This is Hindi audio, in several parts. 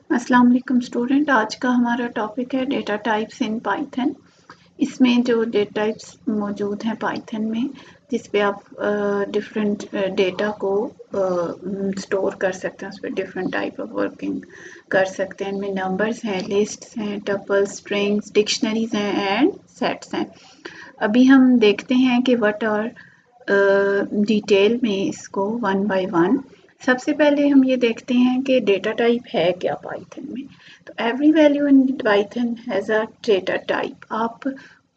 अस्सलाम वालेकुम स्टूडेंट। आज का हमारा टॉपिक है डेटा टाइप्स इन पाइथन। इसमें जो डेटा टाइप्स मौजूद हैं पाइथन में, जिस पे आप डिफरेंट डेटा को स्टोर कर सकते हैं, उस पर डिफरेंट टाइप ऑफ वर्किंग कर सकते हैं। इनमें नंबर्स हैं, लिस्ट्स हैं, टपल्स, स्ट्रिंग्स, डिक्शनरीज हैं एंड सेट्स हैं। अभी हम देखते हैं कि व्हाट आर डिटेल में इसको वन बाय वन। सबसे पहले हम ये देखते हैं कि डेटा टाइप है क्या पाइथन में। तो every value in Python has a data type. आप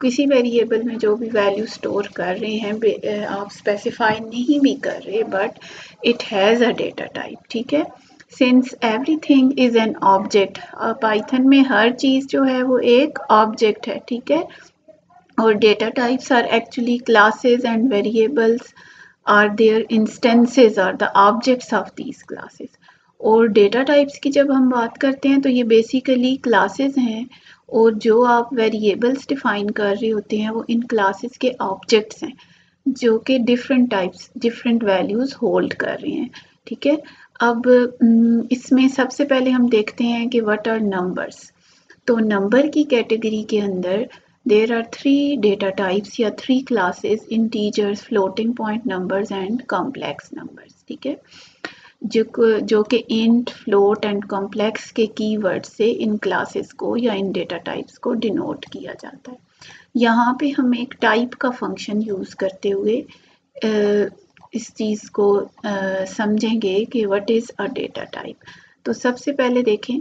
किसी वेरिएबल में जो भी वैल्यू स्टोर कर रहे हैं, आप स्पेसिफाई नहीं भी कर रहे, but it has a data type. ठीक है, since everything is an object, Python में हर चीज़ जो है वो एक ऑब्जेक्ट है। ठीक है, और data types are actually classes and variables are their instances or the objects of these classes। और डेटा टाइप्स की जब हम बात करते हैं तो ये बेसिकली क्लासेस हैं, और जो आप वेरिएबल्स डिफाइन कर रहे होते हैं वो इन क्लासेस के ऑब्जेक्ट्स हैं, जो कि different types different values hold कर रहे हैं। ठीक है, अब इसमें सबसे पहले हम देखते हैं कि व्हाट आर नंबर्स। तो नंबर की कैटेगरी के अंदर there are three data types या three classes: integers, floating point numbers and complex numbers. ठीक है, जो कि इंट, फ्लोट एंड कॉम्प्लेक्स के कीवर्ड से इन क्लासेस को या इन डेटा टाइप्स को डिनोट किया जाता है। यहाँ पे हम एक टाइप का फंक्शन यूज़ करते हुए इस चीज़ को समझेंगे कि what is a data type. तो सबसे पहले देखें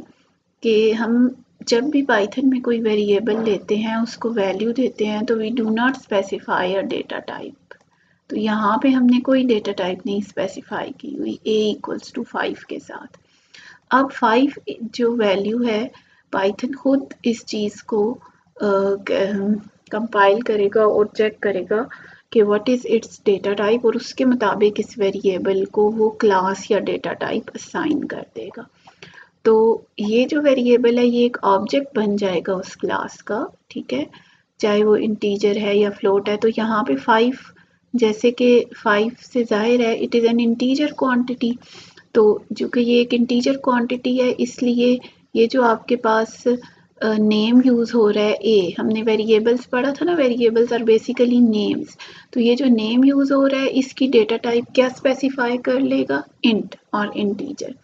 कि हम जब भी पाइथन में कोई वेरिएबल लेते हैं, उसको वैल्यू देते हैं, तो we do not specify a data type. तो यहाँ पे हमने कोई डेटा टाइप नहीं स्पेसिफाई की हुई a=5 के साथ। अब 5 जो वैल्यू है, पाइथन खुद इस चीज़ को कंपाइल करेगा और चेक करेगा कि what is it's data type, और उसके मुताबिक इस वेरिएबल को वो क्लास या डेटा टाइप असाइन कर देगा। तो ये जो वेरिएबल है ये एक ऑब्जेक्ट बन जाएगा उस क्लास का। ठीक है, चाहे वो इंटीजर है या फ्लोट है। तो यहाँ पे 5, जैसे कि 5 से जाहिर है it is an integer quantity. तो जो कि ये एक इंटीजर क्वांटिटी है, इसलिए ये जो आपके पास नेम यूज़ हो रहा है, हमने वेरिएबल्स पढ़ा था ना, वेरिएबल्स आर बेसिकली नेम्स। तो ये जो नेम यूज़ हो रहा है इसकी डेटा टाइप क्या स्पेसिफाई कर लेगा? इंट और इंटीजर।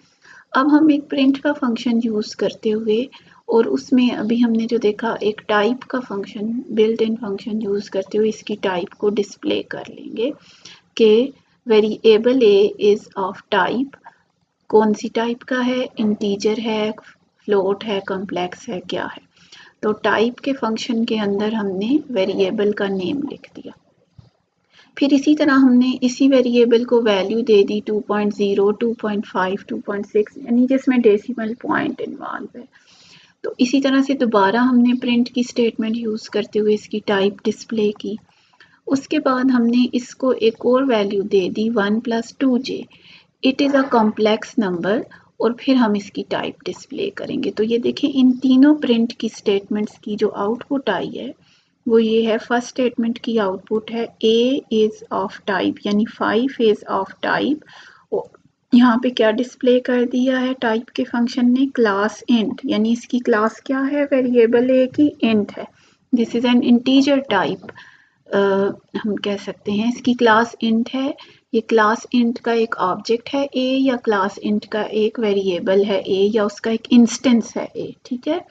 अब हम एक प्रिंट का फंक्शन यूज़ करते हुए, और उसमें अभी हमने जो देखा एक टाइप का function, built in function use करते हुए इसकी टाइप को डिस्प्ले कर लेंगे कि variable A is of type, कौन सी टाइप का है, इंटीजर है, फ्लोट है, कॉम्प्लेक्स है, क्या है। तो टाइप के फंक्शन के अंदर हमने वेरिएबल का नेम लिख दिया। फिर इसी तरह हमने इसी वेरिएबल को वैल्यू दे दी 2.0, 2.5, 2.6, यानी जिसमें डेसिमल पॉइंट इन्वॉल्व है। तो इसी तरह से दोबारा हमने प्रिंट की स्टेटमेंट यूज़ करते हुए इसकी टाइप डिस्प्ले की। उसके बाद हमने इसको एक और value they the 1 + 2j, it is a complex number, और फिर हम इसकी टाइप डिस्प्ले करेंगे। तो ये देखें, इन तीनों प्रिंट की स्टेटमेंट्स की जो आउटपुट आई है वो ये है। फर्स्ट स्टेटमेंट की आउटपुट है a इज़ ऑफ टाइप, यानी 5 इज़ ऑफ टाइप। यहाँ पे क्या डिस्प्ले कर दिया है टाइप के फंक्शन ने? क्लास इंट, यानी इसकी क्लास क्या है? वेरिएबल a की इंट है। This is an integer type, हम कह सकते हैं इसकी क्लास इंट है। ये क्लास इंट का एक ऑब्जेक्ट है a, या क्लास इंट का एक वेरिएबल है a, या उसका एक इंस्टेंस है a। ठीक है,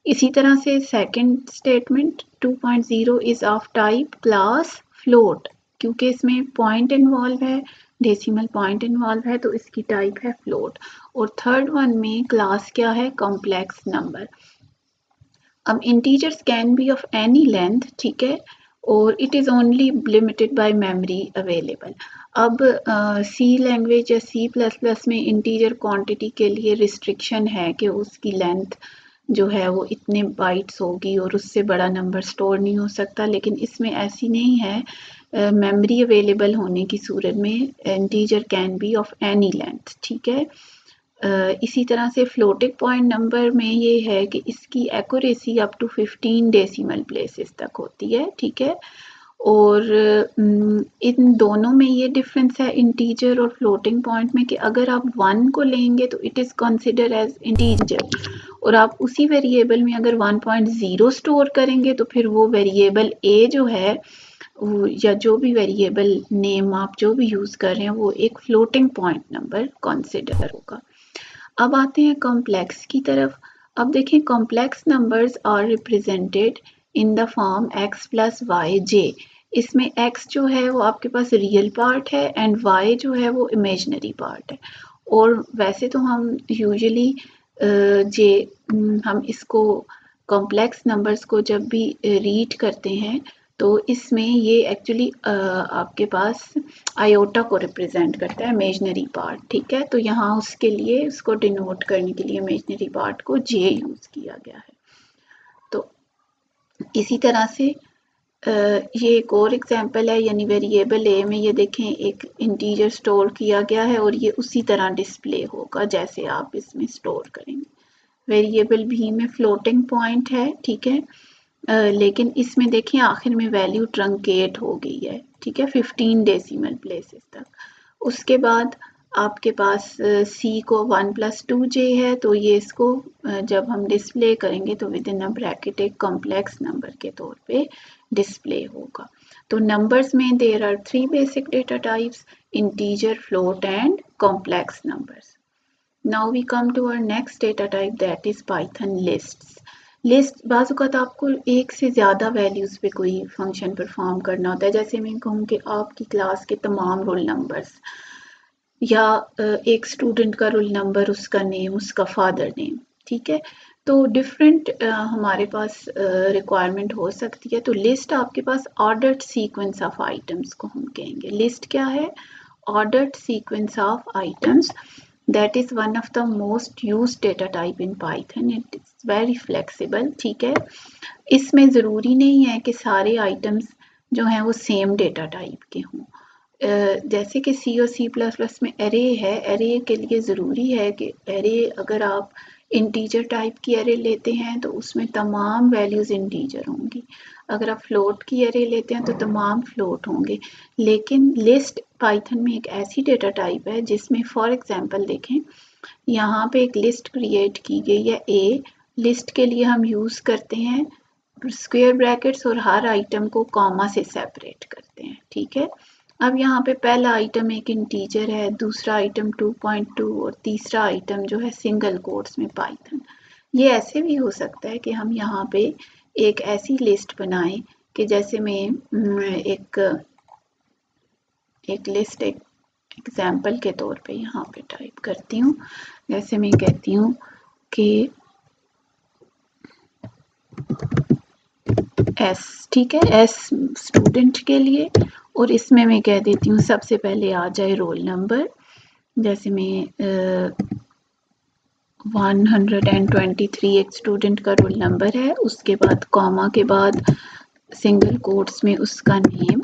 इसी तरह से second statement 2.0 is of type class float, क्योंकि इसमें पॉइंट इन्वॉल्व है, डेसिमल पॉइंट इन्वॉल्व है, तो इसकी टाइप है फ्लोट। और थर्ड वन में क्लास क्या है? Complex number. अब integers can be of any length, ठीक है, और it is only limited by memory available. अब सी लैंग्वेज या C++ में इंटीजर क्वांटिटी के लिए रिस्ट्रिक्शन है कि उसकी लेंथ जो है वो इतने बाइट्स होगी और उससे बड़ा नंबर स्टोर नहीं हो सकता, लेकिन इसमें ऐसी नहीं है। मेमोरी अवेलेबल होने की सूरत में integer can be of any length. ठीक है, इसी तरह से फ्लोटिंग पॉइंट नंबर में ये है कि इसकी accuracy up to 15 decimal places तक होती है। ठीक है, और इन दोनों में ये डिफरेंस है इंटीजर और फ्लोटिंग पॉइंट में कि अगर आप 1 को लेंगे तो it is consider as integer, और आप उसी वेरिएबल में अगर 1.0 स्टोर करेंगे तो फिर वो वेरिएबल ए जो है या जो भी वेरिएबल नेम आप जो भी यूज़ कर रहे हैं वो एक फ्लोटिंग पॉइंट नंबर कंसिडर होगा। अब आते हैं कॉम्प्लेक्स की तरफ। अब देखें complex numbers are represented in the form x plus y j. इसमें x जो है वो आपके पास रियल पार्ट है एंड y जो है वो इमेजिनरी पार्ट है। और वैसे तो हम यूजुअली जे हम इसको कॉम्प्लेक्स नंबर्स को जब भी रीड करते हैं तो इसमें ये एक्चुअली आपके पास आयोटा को रिप्रेजेंट करता है, इमेजिनरी पार्ट, ठीक है। तो यहाँ उसके लिए उसको डिनोट करने के लिए इमेजिनरी पार्ट को जे यूज़ किया गया है। तो इसी तरह से ये एक और एग्जांपल है, यानी वेरिएबल ए में ये देखें एक इंटीजर स्टोर किया गया है और ये उसी तरह डिस्प्ले होगा जैसे आप इसमें स्टोर करेंगे। वेरिएबल भी में फ्लोटिंग पॉइंट है, ठीक है, लेकिन इसमें देखें आखिर में वैल्यू ट्रंकेट हो गई है, ठीक है, 15 डेसिमल प्लेसेस तक। उसके बाद आपके पास c को 1+2j है, तो ये इसको जब हम डिस्प्ले करेंगे तो विद इन अ ब्रैकेट एक कॉम्प्लेक्स नंबर के तौर पे डिस्प्ले होगा। तो नंबर्स में there are 3 basic data types, integer, float and complex numbers. Now we come to our next data type, that is Python lists. List बाज़ आपको एक से ज़्यादा वैल्यूज़ पे कोई फंक्शन परफॉर्म करना होता है। जैसे मैं कहूँ कि आपकी क्लास के तमाम रोल नंबर्स या एक स्टूडेंट का रोल नंबर, उसका नेम, उसका फादर नेम, ठीक है। तो डिफरेंट हमारे पास रिक्वायरमेंट हो सकती है। तो लिस्ट आपके पास ऑर्डर्ड सीक्वेंस ऑफ आइटम्स को हम कहेंगे। लिस्ट क्या है? Ordered sequence of items. That is one of the most used data type in Python. It is very flexible, ठीक है। इसमें ज़रूरी नहीं है कि सारे आइटम्स जो हैं वो सेम डेटा टाइप के हों। जैसे कि सी और C++ में एरे है, एरे के लिए ज़रूरी है कि एरे अगर आप इंटीजर टाइप की एरे लेते हैं तो उसमें तमाम वैल्यूज़ इंटीजर होंगी। अगर आप फ्लोट की एरे लेते हैं तो तमाम फ्लोट होंगे। लेकिन लिस्ट पाइथन में एक ऐसी डेटा टाइप है जिसमें फॉर एग्जांपल देखें, यहाँ पे एक लिस्ट क्रिएट की गई है ए। लिस्ट के लिए हम यूज़ करते हैं स्क्वायर ब्रैकेट्स और हर आइटम को कॉमा से सेपरेट करते हैं, ठीक है। अब यहाँ पे पहला आइटम एक इंटीजर है, दूसरा आइटम 2.2 और तीसरा आइटम जो है सिंगल कोट्स में पाइथन। ये ऐसे भी हो सकता है कि हम यहाँ पे एक ऐसी लिस्ट बनाएं कि जैसे मैं एक लिस्ट एक एग्जाम्पल के तौर पे यहाँ पे टाइप करती हूँ। जैसे मैं कहती हूँ कि एस, ठीक है, एस स्टूडेंट के लिए, और इसमें मैं कह देती हूँ सबसे पहले आ जाए रोल नंबर। जैसे मैं 123 एक स्टूडेंट का रोल नंबर है, उसके बाद कॉमा के बाद सिंगल कोट्स में उसका नेम,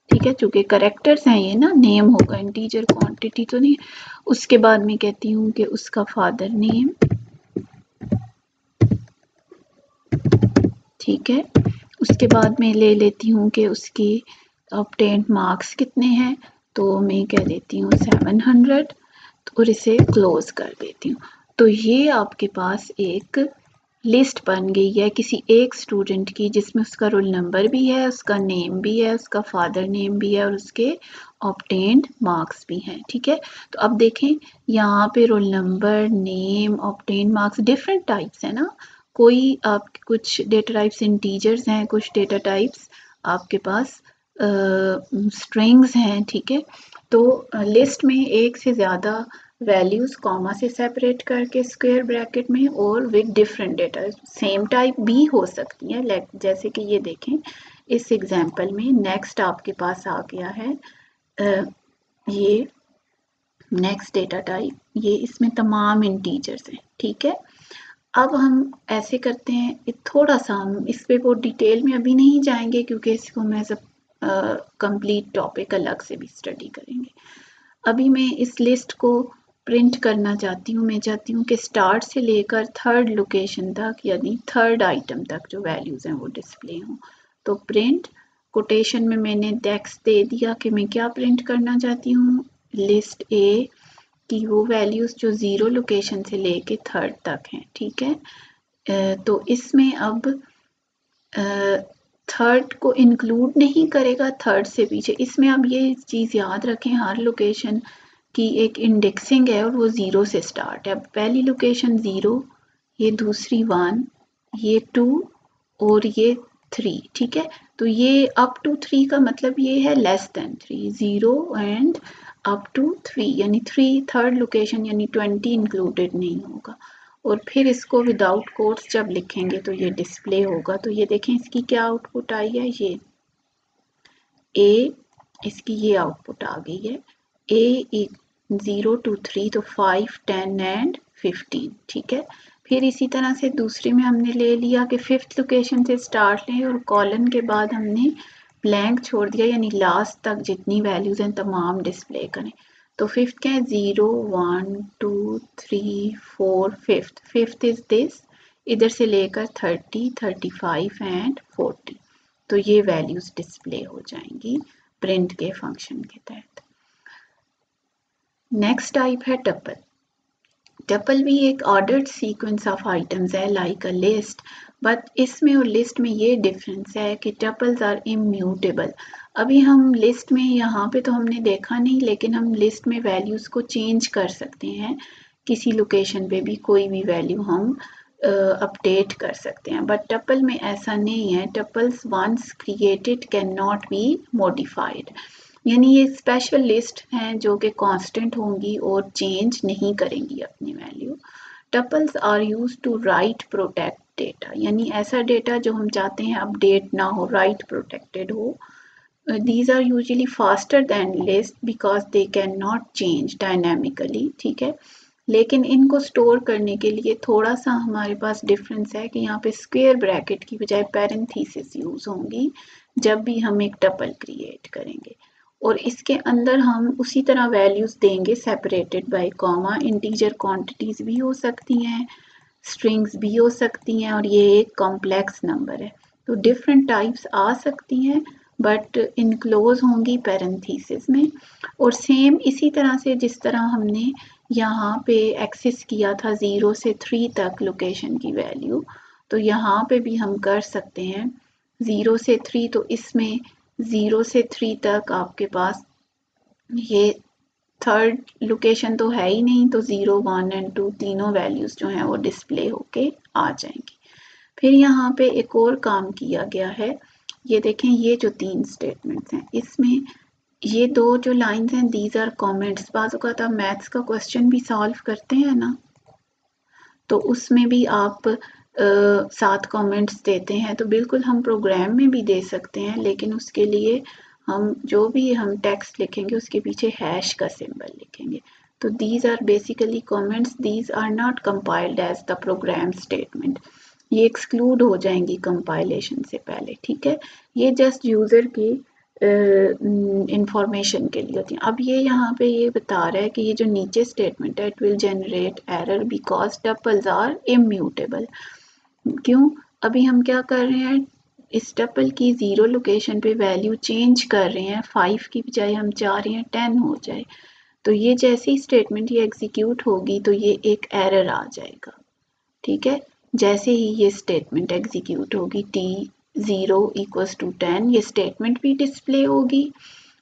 ठीक है, चूंकि करेक्टर्स हैं ये ना, नेम होगा, इंटीजर क्वांटिटी तो नहीं। उसके बाद मैं कहती हूँ कि उसका फादर नेम, ठीक है। उसके बाद मैं ले लेती हूँ कि उसकी ऑब्टेन्ड मार्क्स कितने हैं, तो मैं कह देती हूँ 700 और इसे क्लोज कर देती हूँ। तो ये आपके पास एक लिस्ट बन गई है किसी एक स्टूडेंट की जिसमें उसका रोल नंबर भी है, उसका नेम भी है, उसका फादर नेम भी है और उसके ऑब्टेन्ड मार्क्स भी हैं, ठीक है। तो अब देखें यहाँ पे roll number, name, obtained marks different types है ना। कोई आपके कुछ डेटा टाइप्स इंटीजर्स हैं, कुछ डेटा टाइप्स आपके पास स्ट्रिंग्स हैं, ठीक है। तो लिस्ट में एक से ज़्यादा वैल्यूज़ कॉमा से सेपरेट करके स्क्वायर ब्रैकेट में और with different data, same type भी हो सकती है। जैसे कि ये देखें इस एग्जांपल में नेक्स्ट आपके पास आ गया है ये नेक्स्ट डेटा टाइप, ये इसमें तमाम इंटीजर्स हैं, ठीक है। अब हम ऐसे करते हैं, थोड़ा सा हम इस पे वो डिटेल में अभी नहीं जाएंगे क्योंकि इसको मैं सब कंप्लीट टॉपिक अलग से भी स्टडी करेंगे। अभी मैं इस लिस्ट को प्रिंट करना चाहती हूँ। मैं चाहती हूँ कि स्टार्ट से लेकर थर्ड लोकेशन तक, यानी थर्ड आइटम तक जो वैल्यूज़ हैं वो डिस्प्ले हों। तो प्रिंट कोटेशन में मैंने टेक्स्ट दे दिया कि मैं क्या प्रिंट करना चाहती हूँ, लिस्ट ए की वो वैल्यूज़ जो 0 लोकेशन से लेके 3rd तक हैं, ठीक है। तो इसमें अब 3rd को इंक्लूड नहीं करेगा 3rd से पीछे। इसमें अब ये चीज़ याद रखें, हर लोकेशन की एक इंडेक्सिंग है और वो 0 से स्टार्ट है। अब पहली लोकेशन 0, ये दूसरी 1, ये 2 और ये 3, ठीक है। तो ये अप टू 3 का मतलब ये है less than 3, 0 and up to 3 यानी 3 3rd लोकेशन यानी 20 इंक्लूडेड नहीं होगा। और फिर इसको विदाउट कोट्स जब लिखेंगे तो ये डिस्प्ले होगा। तो ये देखें इसकी क्या आउटपुट आई है, ये ए, इसकी ये आउटपुट आ गई है ए 0 to 3, तो 5 10 एंड 15, ठीक है। फिर इसी तरह से दूसरे में हमने ले लिया कि 5th लोकेशन से स्टार्ट लें और कॉलन के बाद हमने ब्लैंक छोड़ दिया यानी लास्ट तक जितनी वैल्यूज हैं तमाम डिस्प्ले करें। तो 5th क्या है, 0 1 2 3 4 5th इज दिस, इधर से लेकर 30 35 एंड 40। तो ये वैल्यूज डिस्प्ले हो जाएंगी प्रिंट के फंक्शन के तहत। नेक्स्ट टाइप है टपल। टपल भी एक ऑर्डर्ड सीक्वेंस ऑफ आइटम्स है लाइक अ लिस्ट, बट इसमें और लिस्ट में ये डिफरेंस है कि टपल्स आर इम्यूटेबल। अभी हम लिस्ट में यहाँ पे तो हमने देखा नहीं, लेकिन हम लिस्ट में वैल्यूज को चेंज कर सकते हैं, किसी लोकेशन पे भी कोई भी वैल्यू हम अपडेट कर सकते हैं, बट टपल में ऐसा नहीं है। Tuples once created can not be modified, यानी ये स्पेशल लिस्ट हैं जो कि कांस्टेंट होंगी और चेंज नहीं करेंगी अपनी value. Tuples are use to write protect data, यानी ऐसा डेटा जो हम चाहते हैं अपडेट ना हो, राइट प्रोटेक्टेड हो। These are usually faster than list because they cannot change dynamically, ठीक है। लेकिन इनको स्टोर करने के लिए थोड़ा सा हमारे पास डिफरेंस है कि यहाँ पे स्क्वेयर ब्रैकेट की बजाय पैरेंथेसिस यूज होंगी जब भी हम एक टपल क्रिएट करेंगे, और इसके अंदर हम उसी तरह वैल्यूज देंगे separated by comma. Integer quantities भी हो सकती हैं, स्ट्रिंग्स भी हो सकती हैं, और ये एक कॉम्प्लेक्स नंबर है। तो डिफरेंट टाइप्स आ सकती हैं बट इनक्लोज होंगी पैरेंथेसिस में। और सेम इसी तरह से जिस तरह हमने यहाँ पे एक्सेस किया था 0 से 3 तक लोकेशन की वैल्यू, तो यहाँ पे भी हम कर सकते हैं 0 से 3। तो इसमें 0 से 3 तक आपके पास ये 3rd लोकेशन तो है ही नहीं, तो 0 1 एंड 2 तीनों वैल्यूज जो हैं वो डिस्प्ले होके आ जाएंगी। फिर यहाँ पे एक और काम किया गया है, ये देखें ये जो 3 स्टेटमेंट्स हैं इसमें ये 2 जो लाइंस हैं दीज आर कमेंट्स। बाज़ औक़ात आप मैथ्स का क्वेश्चन भी सॉल्व करते हैं ना, तो उसमें भी आप 7 कमेंट्स देते हैं, तो बिल्कुल हम प्रोग्राम में भी दे सकते हैं, लेकिन उसके लिए हम जो भी हम टेक्स्ट लिखेंगे उसके पीछे हैश का सिंबल लिखेंगे। तो these are basically comments, these are not compiled as the program statement, ये एक्सक्लूड हो जाएंगी कंपाइलेशन से पहले, ठीक है। ये जस्ट यूज़र की इंफॉर्मेशन के लिए होती हैं। अब ये यहाँ पे ये बता रहा है कि ये जो नीचे स्टेटमेंट है it will generate error because tuples are immutable. क्यों, अभी हम क्या कर रहे हैं, इस टपल की 0 लोकेशन पे वैल्यू चेंज कर रहे हैं, 5 की बजाय हम चाह रहे हैं 10 हो जाए। तो ये जैसी स्टेटमेंट ये एग्जीक्यूट होगी तो ये एक एरर आ जाएगा, ठीक है। जैसे ही ये स्टेटमेंट एग्जीक्यूट होगी t0 इक्वल्स टू 10, ये स्टेटमेंट भी डिस्प्ले होगी,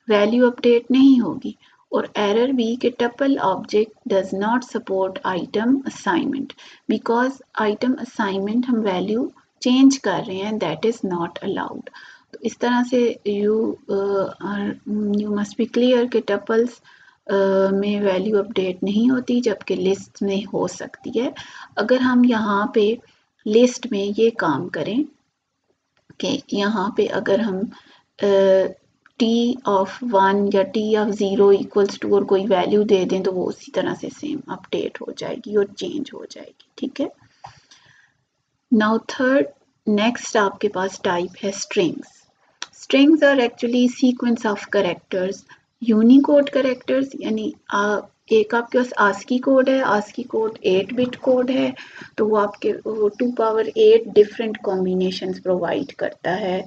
वैल्यू अपडेट नहीं होगी। और एरर भी कि tuple object does not support item assignment, because item assignment हम वैल्यू चेंज कर रहे हैं, दैट इज नॉट अलाउड। तो इस तरह से यू मस्ट बी क्लियर कि टपल्स में वैल्यू अपडेट नहीं होती जबकि लिस्ट में हो सकती है। अगर हम यहाँ पे लिस्ट में ये काम करें कि यहाँ पे अगर हम t ऑफ 1 या t ऑफ 0 इक्वल्स टू और कोई वैल्यू दे दें तो वो उसी तरह से सेम अपडेट हो जाएगी और चेंज हो जाएगी, ठीक है। नाउ थर्ड नेक्स्ट आपके पास टाइप है strings. Strings are actually sequence of characters, Unicode characters, यानी एक आपके पास आस्की कोड है, आस्की कोड 8 बिट कोड है, तो वो आपके 2 पावर 8 डिफरेंट कॉम्बिनेशंस प्रोवाइड करता है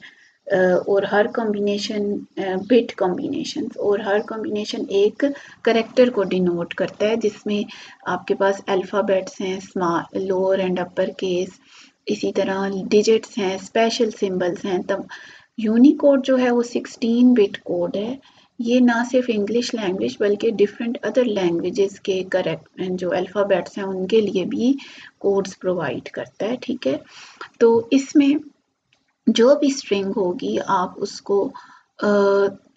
और हर कॉम्बिनेशन बिट कॉम्बिनेशंस, और हर कॉम्बिनेशन एक करेक्टर को डिनोट करता है, जिसमें आपके पास अल्फ़ाबेट्स हैं, small lower and upper case, इसी तरह डिजिट्स हैं, स्पेशल सिंबल्स हैं। तब यूनिकोड जो है वो 16 बिट कोड है। ये ना सिर्फ इंग्लिश लैंग्वेज बल्कि डिफरेंट अदर लैंग्वेजेस के करेक्ट जो अल्फ़ाबेट्स हैं उनके लिए भी कोड्स प्रोवाइड करता है। ठीक है, तो इसमें जो भी स्ट्रिंग होगी आप उसको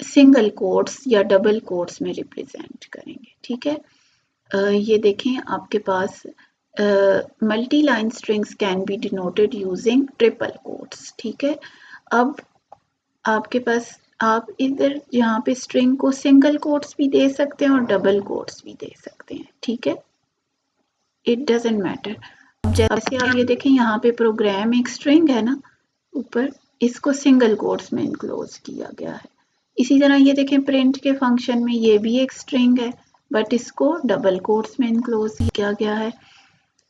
सिंगल कोट्स या डबल कोट्स में रिप्रेजेंट करेंगे। ठीक है, ये देखें आपके पास multi line strings can be denoted using triple quotes. ठीक है, अब आपके पास आप इधर यहाँ पे स्ट्रिंग को सिंगल कोट्स भी दे सकते हैं और डबल कोट्स भी दे सकते हैं। ठीक है, इट डजेंट मैटर। जैसे आप ये देखें यहाँ पे प्रोग्राम एक स्ट्रिंग है ना ऊपर, इसको सिंगल कोट्स में इनक्लोज किया गया है। इसी तरह ये देखें प्रिंट के फंक्शन में ये भी एक स्ट्रिंग है बट इसको डबल कोट्स में इनक्लोज किया गया है।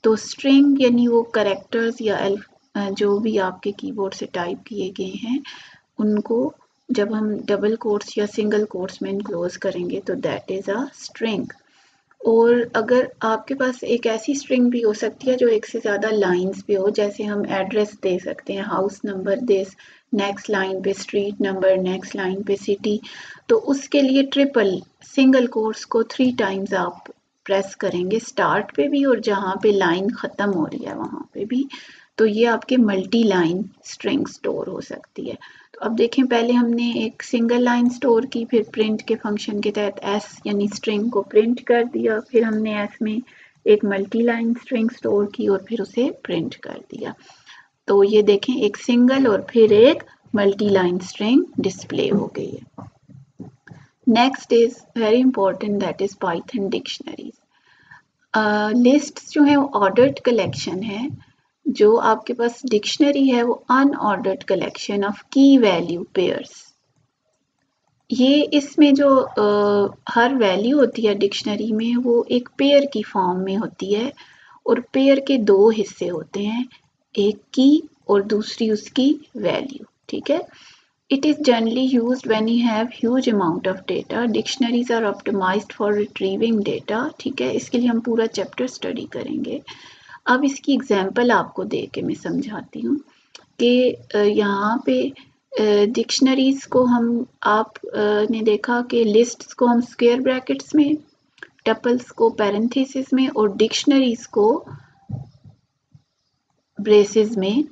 तो स्ट्रिंग यानी वो करेक्टर्स या जो भी आपके कीबोर्ड से टाइप किए गए हैं उनको जब हम डबल कोट्स या सिंगल कोट्स में इनक्लोज करेंगे तो दैट इज अ स्ट्रिंग। और अगर आपके पास एक ऐसी स्ट्रिंग भी हो सकती है जो एक से ज़्यादा लाइंस पे हो, जैसे हम एड्रेस दे सकते हैं, house number this, next line पे स्ट्रीट नंबर, नेक्स्ट लाइन पे सिटी, तो उसके लिए ट्रिपल सिंगल कोट्स को 3 टाइम्स आप प्रेस करेंगे, स्टार्ट पे भी और जहाँ पे लाइन ख़त्म हो रही है वहाँ पे भी। तो ये आपके मल्टी लाइन स्ट्रिंग स्टोर हो सकती है। तो अब देखें पहले हमने एक सिंगल लाइन स्टोर की, फिर प्रिंट के फंक्शन के तहत एस यानी स्ट्रिंग को प्रिंट कर दिया, फिर हमने एस में एक मल्टी लाइन स्ट्रिंग स्टोर की और फिर उसे प्रिंट कर दिया। तो ये देखें एक सिंगल और फिर एक मल्टी लाइन स्ट्रिंग डिस्प्ले हो गई है। Next is very important, that is Python dictionaries. Lists जो है वो ऑर्डर्ड कलेक्शन है। जो आपके पास डिक्शनरी है वो अनऑर्डर्ड कलेक्शन ऑफ की वैल्यू पेयर्स। ये इसमें जो हर वैल्यू होती है डिक्शनरी में वो एक पेयर की फॉर्म में होती है और पेयर के 2 हिस्से होते हैं, एक की और दूसरी उसकी वैल्यू। ठीक है, it is generally used when you have huge amount of data. Dictionaries are optimized for retrieving data. ठीक है, इसके लिए हम पूरा चैप्टर स्टडी करेंगे। अब इसकी एग्जांपल आपको दे के मैं समझाती हूँ कि यहाँ पे डिक्शनरीज को हम आप ने देखा कि लिस्ट्स को हम स्क्वायर ब्रैकेट्स में, टपल्स को पैरेंथेसिस में और डिक्शनरीज को ब्रेसेस में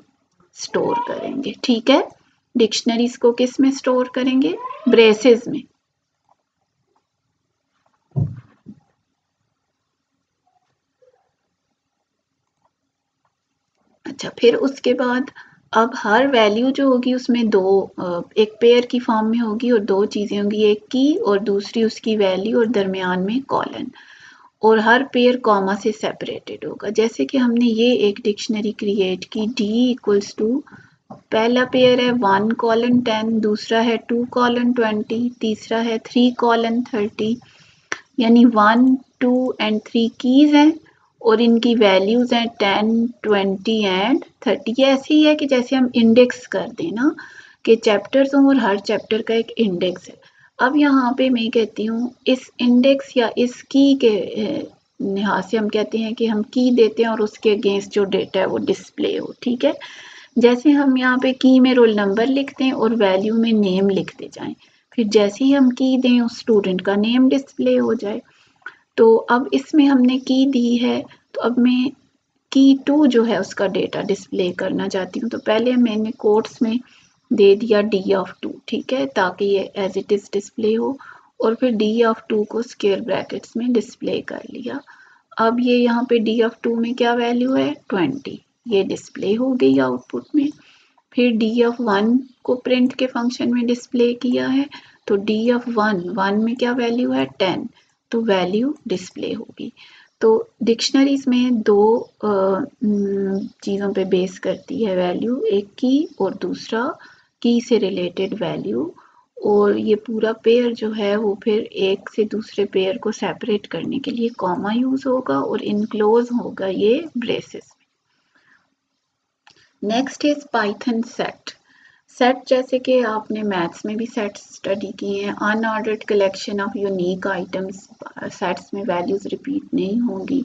स्टोर करेंगे। ठीक है, डिक्शनरीज को किस में स्टोर करेंगे? ब्रेसेस में। अच्छा, फिर उसके बाद अब हर वैल्यू जो होगी उसमें एक पेयर की फॉर्म में होगी और 2 चीज़ें होंगी, एक की और दूसरी उसकी वैल्यू और दरमियान में कॉलन, और हर पेयर कॉमा से सेपरेटेड होगा। जैसे कि हमने ये एक डिक्शनरी क्रिएट की, D इक्वल्स टू पहला पेयर है 1:10, दूसरा है 2:20, तीसरा है 3:30, यानी 1, 2 एंड 3 कीज हैं और इनकी वैल्यूज हैं 10, 20 एंड 30। ये ऐसे ही है कि जैसे हम इंडेक्स कर दें ना कि चैप्टर्स हों और हर चैप्टर का एक इंडेक्स है। अब यहाँ पे मैं कहती हूँ इस इंडेक्स या इस की के लिहाज से हम कहते हैं कि हम की देते हैं और उसके अगेंस्ट जो डेटा है वो डिस्प्ले हो। ठीक है, जैसे हम यहाँ पे की में रोल नंबर लिखते हैं और वैल्यू में नेम लिखते जाएं, फिर जैसे ही हम की दें उस स्टूडेंट का नेम डिस्प्ले हो जाए। तो अब इसमें हमने की दी है, तो अब मैं की 2 जो है उसका डेटा डिस्प्ले करना चाहती हूँ, तो पहले मैंने कोट्स में दे दिया D(2), ठीक है, ताकि ये एज इट इज डिस्प्ले हो, और फिर D(2) को स्क्वायर ब्रैकेट्स में डिस्प्ले कर लिया। अब ये यहाँ पे D(2) में क्या वैल्यू है? 20, ये डिस्प्ले हो गई आउटपुट में। फिर D(1) को प्रिंट के फंक्शन में डिस्प्ले किया है, तो D(1) में क्या वैल्यू है? 10, तो वैल्यू डिस्प्ले होगी। तो डिक्शनरीज में 2 चीज़ों पे बेस करती है वैल्यू, एक की और दूसरा की से रिलेटेड वैल्यू, और ये पूरा पेयर जो है वो फिर एक से दूसरे पेयर को सेपरेट करने के लिए कॉमा यूज होगा और इनक्लोज होगा ये ब्रेसेस में। Next is Python set. Set जैसे कि आपने मैथ्स में भी सेट स्टडी किए हैं, unordered collection of unique items, sets में वैल्यूज रिपीट नहीं होंगी।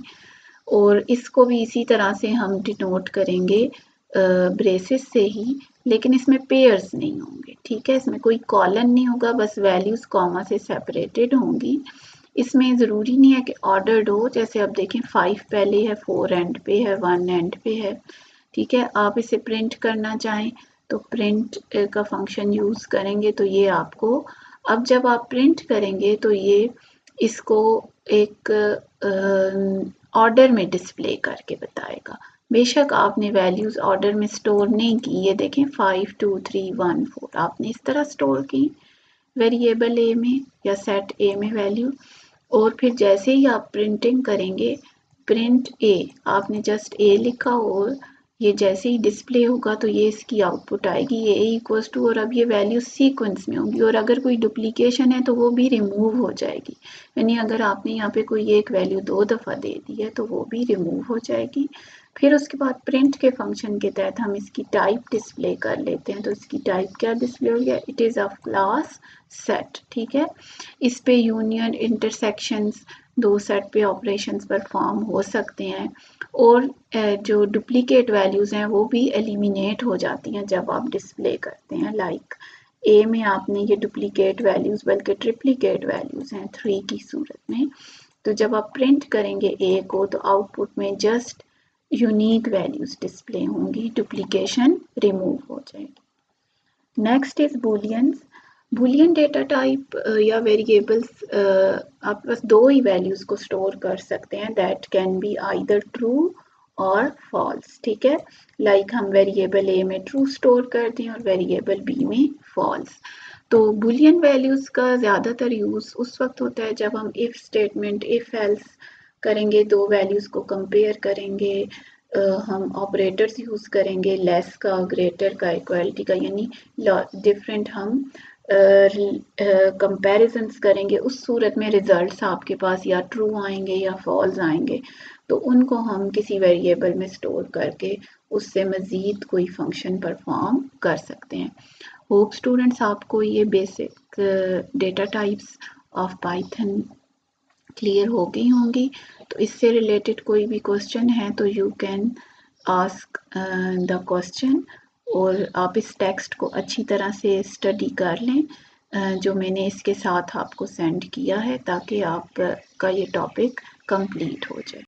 और इसको भी इसी तरह से हम डिनोट करेंगे ब्रेसेस से ही, लेकिन इसमें पेयर्स नहीं होंगे, ठीक है। इसमें कोई कॉलन नहीं होगा, बस वैल्यूज कॉमा से सेपरेटेड होंगी। इसमें ज़रूरी नहीं है कि ऑर्डर्ड हो, जैसे अब देखें 5 पहले है, 4 एंड पे है, 1 एंड पे है, ठीक है। आप इसे प्रिंट करना चाहें तो प्रिंट का फंक्शन यूज़ करेंगे, तो ये आपको, अब जब आप प्रिंट करेंगे तो ये इसको एक ऑर्डर में डिस्प्ले करके बताएगा। बेशक आपने वैल्यूज़ ऑर्डर में स्टोर नहीं की, ये देखें 5 2 3 1 4 आपने इस तरह स्टोर की वेरिएबल ए में या सेट ए में वैल्यू, और फिर जैसे ही आप प्रिंटिंग करेंगे, प्रिंट ए आपने जस्ट ए लिखा और ये जैसे ही डिस्प्ले होगा तो ये इसकी आउटपुट आएगी, ये ए इक्वल्स टू, और अब ये वैल्यू सीक्वेंस में होंगी, और अगर कोई डुप्लीकेशन है तो वो भी रिमूव हो जाएगी। यानी अगर आपने यहाँ पे कोई एक वैल्यू 2 दफ़ा दे दी है तो वो भी रिमूव हो जाएगी। फिर उसके बाद प्रिंट के फंक्शन के तहत हम इसकी टाइप डिस्प्ले कर लेते हैं, तो इसकी टाइप क्या डिस्प्ले हो गया, it is of class set, ठीक है। इस पे यूनियन, इंटरसेक्शंस, दो सेट पे ऑपरेशंस परफॉर्म हो सकते हैं, और जो डुप्लीकेट वैल्यूज़ हैं वो भी एलिमिनेट हो जाती हैं जब आप डिस्प्ले करते हैं। लाइक ए में आपने ये डुप्लीकेट वैल्यूज़, बल्कि ट्रिप्लीकेट वैल्यूज़ हैं 3 की सूरत में, तो जब आप प्रिंट करेंगे ए को तो आउटपुट में जस्ट यूनिक वैल्यूज़ डिस्प्ले होंगी, डुप्लीकेशन रिमूव हो जाएगी। Next is booleans. Boolean data type या वेरिएबल्स, आपके पास दो ही वैल्यूज को स्टोर कर सकते हैं, that can be either true और फॉल्स, ठीक है। लाइक हम वेरिएबल ए में ट्रू स्टोर करते हैं और वेरिएबल बी में फॉल्स। तो बुलियन वैल्यूज का ज़्यादातर यूज़ उस वक्त होता है जब हम इफ़ स्टेटमेंट, इफ़ एल्स करेंगे, दो वैल्यूज़ को कंपेयर करेंगे, हम ऑपरेटर्स यूज़ करेंगे, लेस का, ग्रेटर का, इक्वलिटी का, यानी डिफरेंट हम कंपैरिजन्स करेंगे। उस सूरत में रिजल्ट्स आपके पास या ट्रू आएंगे या फॉल्स आएंगे, तो उनको हम किसी वेरिएबल में स्टोर करके उससे मज़ीद कोई फंक्शन परफॉर्म कर सकते हैं। होप स्टूडेंट्स आपको ये basic data types of Python clear हो गई होंगी। तो इससे रिलेटेड कोई भी क्वेश्चन है तो you can ask the question, और आप इस टेक्स्ट को अच्छी तरह से स्टडी कर लें जो मैंने इसके साथ आपको सेंड किया है, ताकि आपका ये टॉपिक कंप्लीट हो जाए।